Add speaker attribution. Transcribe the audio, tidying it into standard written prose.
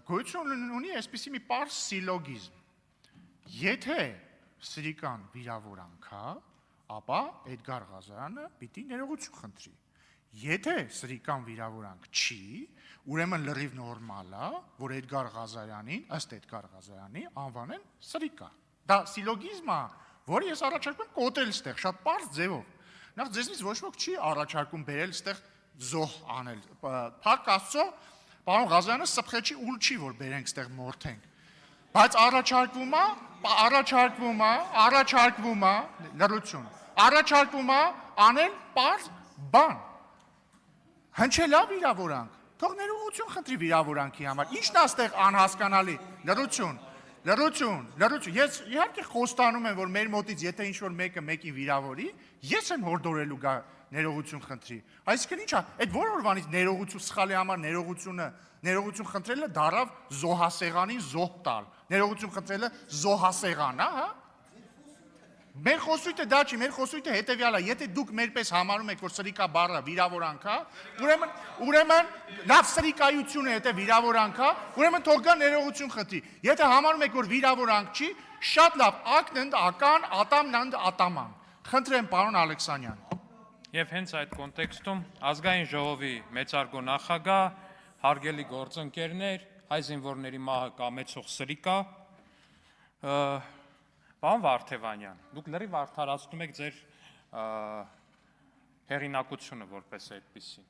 Speaker 1: գոյություն ունի այսպիսի մի պարզ սիլոգիզմ։ Եթե սրիկան վիրավորանք է, ապա Էդգար Ղազարյանը պիտի ներողություն խնդրի։ Եթե սրիկան վիրավորանք չի, ուրեմն լրիվ նորմալ է, որ Էդգար Ղազարյանին, ըստ Էդգար Ղազարյանի, անվանեն սրիկա։ Դա սիլոգիզմ է, որը ես առաջարկում եմ կոտրել ստեղ, շատ պարզ ձևով։ Նախ ձեզնից ոչ ոք չի առաջարկում բերել ստեղ զոհ անել։ Փառք Աստծո, պարոն Ղազարյանը սփխեցի ուլ չի, որ բերենք ստեղ մորթենք։ Բայց առաջարկվում է անել պարզ բան։ Հնչելա վիրավորանք, թող ներողություն խնդրի վիրավորանքի համար, ինչն է ստեղ անհասկանալի, լրություն, ես իհարկե խոստանում եմ, որ մեր մոտից եթե ինչ-որ մեկը մեկին վիրավորի, ես եմ հորդորելու գա ներողություն խնդրի, այսինքն ինչ է, այդ որ օրվանից ներողություն սխալի համար ներողություն խնդրելը դարավ զոհասեղանին զոհ տալ, ներողություն խնդրելը զոհասեղան, հա? Մեր խոսույթը դա չի, մեր խոսույթը հետևյալ է, եթե դուք մերպես համարում եք, որ սրիկա բառը վիրավորանք է, ուրեմն լավ սրիկայությունը եթե վիրավորանք է, ուրեմն թող գա ներողություն խնդրի։ Եթե համարում եք, որ վիրավորանք չի, շատ լավ, ակնընդ ական, ատամնընդ ատաման։ Խնդրեմ, պարոն Ալեքսանյան։
Speaker 2: Եվ հենց այդ կոնտեքստում ազգային ժողովի մեծարգո նախագահ, հարգելի գործընկերներ, հայ զինվորների մահը կամեցող սրիկա, Պարոն Վարդևանյան, դուք լրիվ արդարացնում եք ձեր հեղինակությունը որպես այդպիսին։